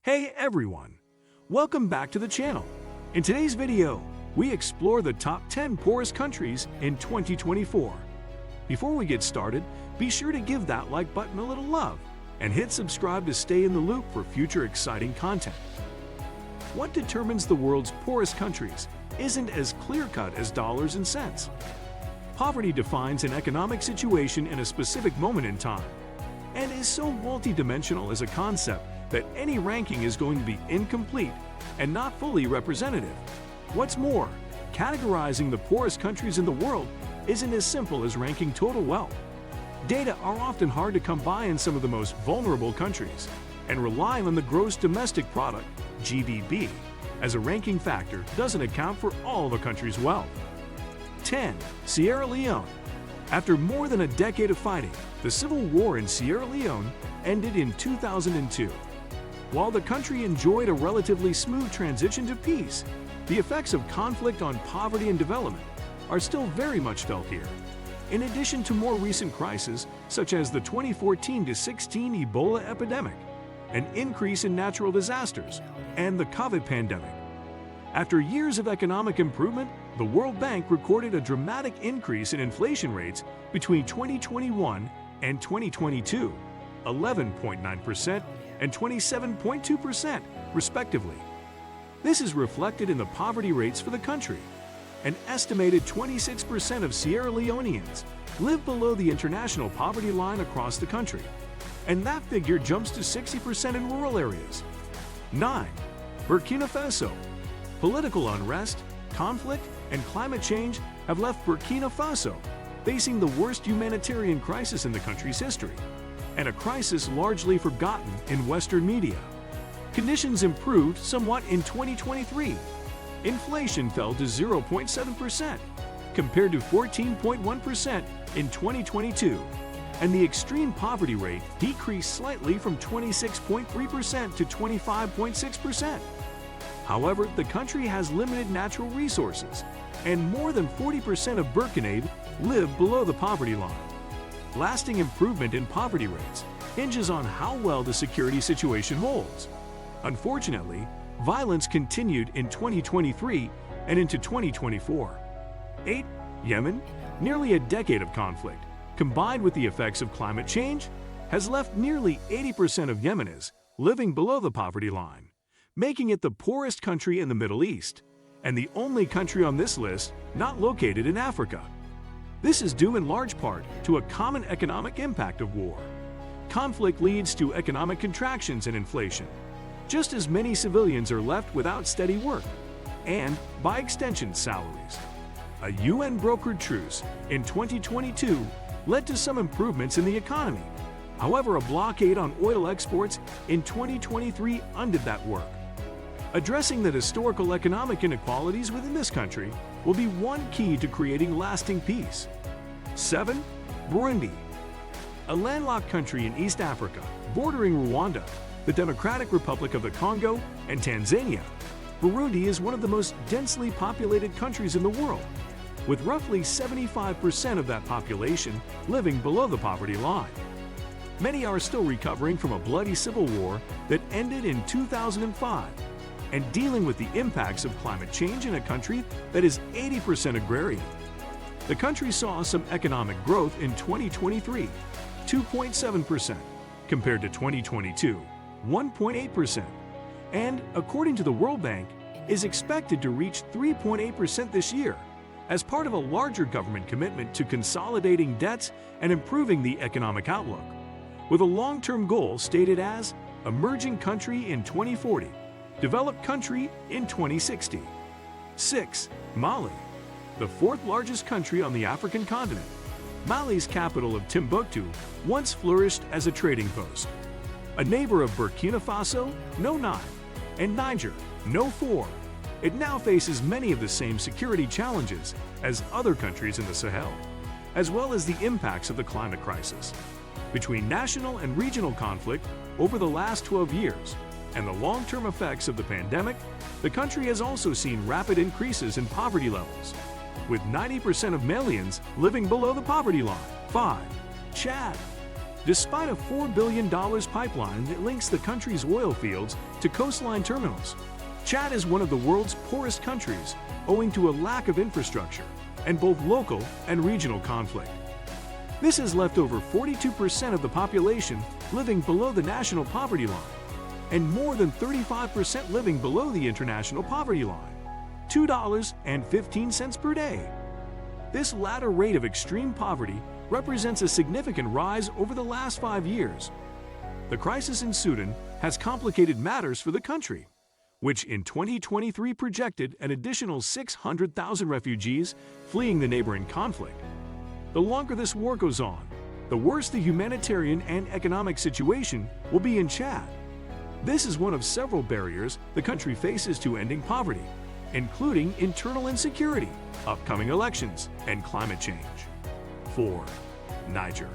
Hey everyone! Welcome back to the channel. In today's video, we explore the top 10 poorest countries in 2024. Before we get started, be sure to give that like button a little love and hit subscribe to stay in the loop for future exciting content. What determines the world's poorest countries isn't as clear-cut as dollars and cents. Poverty defines an economic situation in a specific moment in time and is so multidimensional as a concept that any ranking is going to be incomplete and not fully representative. What's more, categorizing the poorest countries in the world isn't as simple as ranking total wealth. Data are often hard to come by in some of the most vulnerable countries, and relying on the gross domestic product, GDP, as a ranking factor doesn't account for all the country's wealth. 10. Sierra Leone. After more than a decade of fighting, the civil war in Sierra Leone ended in 2002. While the country enjoyed a relatively smooth transition to peace, the effects of conflict on poverty and development are still very much felt here. In addition to more recent crises, such as the 2014-16 Ebola epidemic, an increase in natural disasters, and the COVID pandemic. After years of economic improvement, the World Bank recorded a dramatic increase in inflation rates between 2021 and 2022, 11.9% and 27.2%, respectively. This is reflected in the poverty rates for the country. An estimated 26% of Sierra Leoneans live below the international poverty line across the country, and that figure jumps to 60% in rural areas. 9. Burkina Faso. Political unrest, conflict, and climate change have left Burkina Faso facing the worst humanitarian crisis in the country's history, and a crisis largely forgotten in Western media. Conditions improved somewhat in 2023. Inflation fell to 0.7%, compared to 14.1% in 2022, and the extreme poverty rate decreased slightly from 26.3% to 25.6%. However, the country has limited natural resources, and more than 40% of Burkinabes live below the poverty line. Lasting improvement in poverty rates hinges on how well the security situation holds. Unfortunately, violence continued in 2023 and into 2024. 8. Yemen. Nearly a decade of conflict, combined with the effects of climate change, has left nearly 80% of Yemenis living below the poverty line, making it the poorest country in the Middle East, and the only country on this list not located in Africa. This is due in large part to a common economic impact of war. Conflict leads to economic contractions and inflation, just as many civilians are left without steady work, and, by extension, salaries. A UN-brokered truce in 2022 led to some improvements in the economy. However, a blockade on oil exports in 2023 undid that work. Addressing the historical economic inequalities within this country will be one key to creating lasting peace. 7. Burundi. A landlocked country in East Africa, bordering Rwanda, the Democratic Republic of the Congo, and Tanzania, Burundi is one of the most densely populated countries in the world, with roughly 75% of that population living below the poverty line. Many are still recovering from a bloody civil war that ended in 2005, and dealing with the impacts of climate change in a country that is 80% agrarian. The country saw some economic growth in 2023, 2.7%, compared to 2022, 1.8%, and, according to the World Bank, is expected to reach 3.8% this year, as part of a larger government commitment to consolidating debts and improving the economic outlook, with a long-term goal stated as emerging country in 2040, developed country in 2060. 6. Mali. The fourth largest country on the African continent, Mali's capital of Timbuktu once flourished as a trading post. A neighbor of Burkina Faso, No. 9, and Niger, No. 4, it now faces many of the same security challenges as other countries in the Sahel, as well as the impacts of the climate crisis. Between national and regional conflict over the last 12 years, and the long-term effects of the pandemic, the country has also seen rapid increases in poverty levels, with 90% of Malians living below the poverty line. 5. Chad. despite a $4 billion pipeline that links the country's oil fields to coastline terminals. Chad is one of the world's poorest countries, owing to a lack of infrastructure and both local and regional conflict. This has left over 42% of the population living below the national poverty line, and more than 35% living below the international poverty line, $2.15 per day. This latter rate of extreme poverty represents a significant rise over the last 5 years. The crisis in Sudan has complicated matters for the country, which in 2023 projected an additional 600,000 refugees fleeing the neighboring conflict. The longer this war goes on, the worse the humanitarian and economic situation will be in Chad. This is one of several barriers the country faces to ending poverty, including internal insecurity, upcoming elections, and climate change. 4. Niger.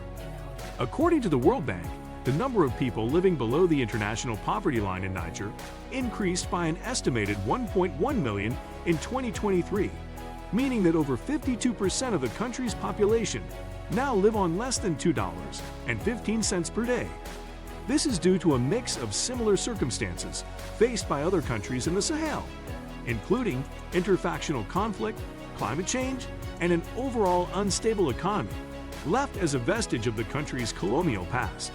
According to the World Bank, the number of people living below the international poverty line in Niger increased by an estimated 1.1 million in 2023, meaning that over 52% of the country's population now live on less than $2.15 per day. This is due to a mix of similar circumstances faced by other countries in the Sahel, including interfactional conflict, climate change, and an overall unstable economy, left as a vestige of the country's colonial past.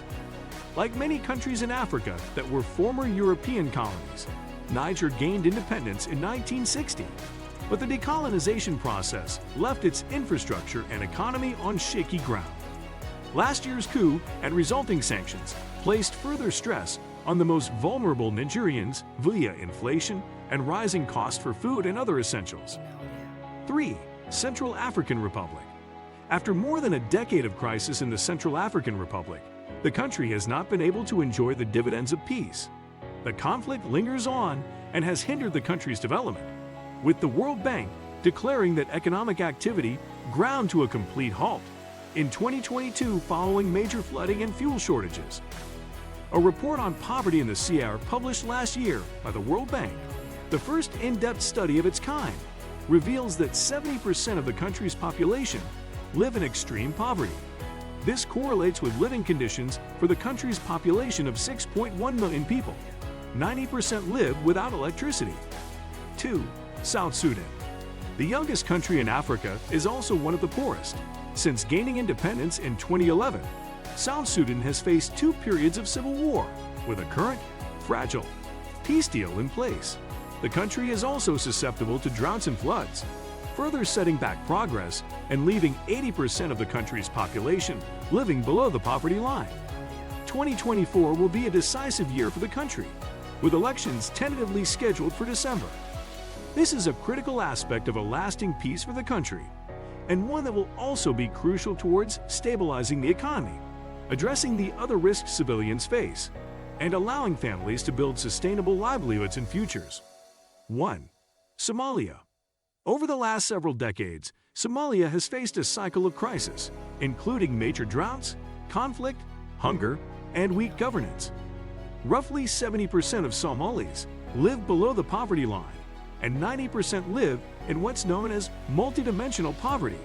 Like many countries in Africa that were former European colonies, Niger gained independence in 1960, but the decolonization process left its infrastructure and economy on shaky ground. Last year's coup and resulting sanctions placed further stress on the most vulnerable Nigerians via inflation and rising costs for food and other essentials. 3. Central African Republic. After more than a decade of crisis in the Central African Republic, the country has not been able to enjoy the dividends of peace. The conflict lingers on and has hindered the country's development, with the World Bank declaring that economic activity ground to a complete halt in 2022 following major flooding and fuel shortages. A report on poverty in the CR published last year by the World Bank, the first in-depth study of its kind, reveals that 70% of the country's population live in extreme poverty. This correlates with living conditions for the country's population of 6.1 million people. 90% live without electricity. 2. South Sudan. The youngest country in Africa is also one of the poorest. Since gaining independence in 2011, South Sudan has faced 2 periods of civil war, with a current, fragile peace deal in place. The country is also susceptible to droughts and floods, further setting back progress and leaving 80% of the country's population living below the poverty line. 2024 will be a decisive year for the country, with elections tentatively scheduled for December. This is a critical aspect of a lasting peace for the country, and one that will also be crucial towards stabilizing the economy, addressing the other risks civilians face, and allowing families to build sustainable livelihoods and futures. 1. Somalia. Over the last several decades, Somalia has faced a cycle of crisis, including major droughts, conflict, hunger, and weak governance. Roughly 70% of Somalis live below the poverty line, and 90% live in what's known as multidimensional poverty.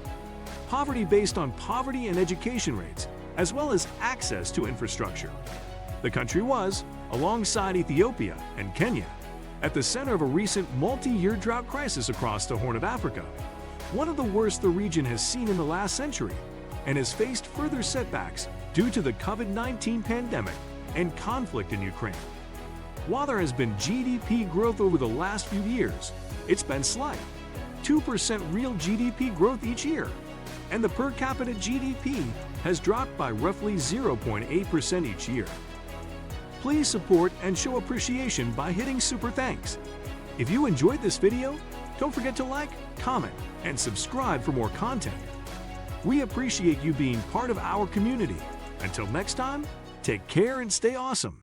Poverty based on poverty and education rates, as well as access to infrastructure. The country was, alongside Ethiopia and Kenya, at the center of a recent multi-year drought crisis across the Horn of Africa, one of the worst the region has seen in the last century, and has faced further setbacks due to the COVID-19 pandemic and conflict in Ukraine. While there has been GDP growth over the last few years, it's been slight, 2% real GDP growth each year, and the per capita GDP has dropped by roughly 0.8% each year. Please support and show appreciation by hitting Super Thanks. If you enjoyed this video, don't forget to like, comment, and subscribe for more content. We appreciate you being part of our community. Until next time, take care and stay awesome.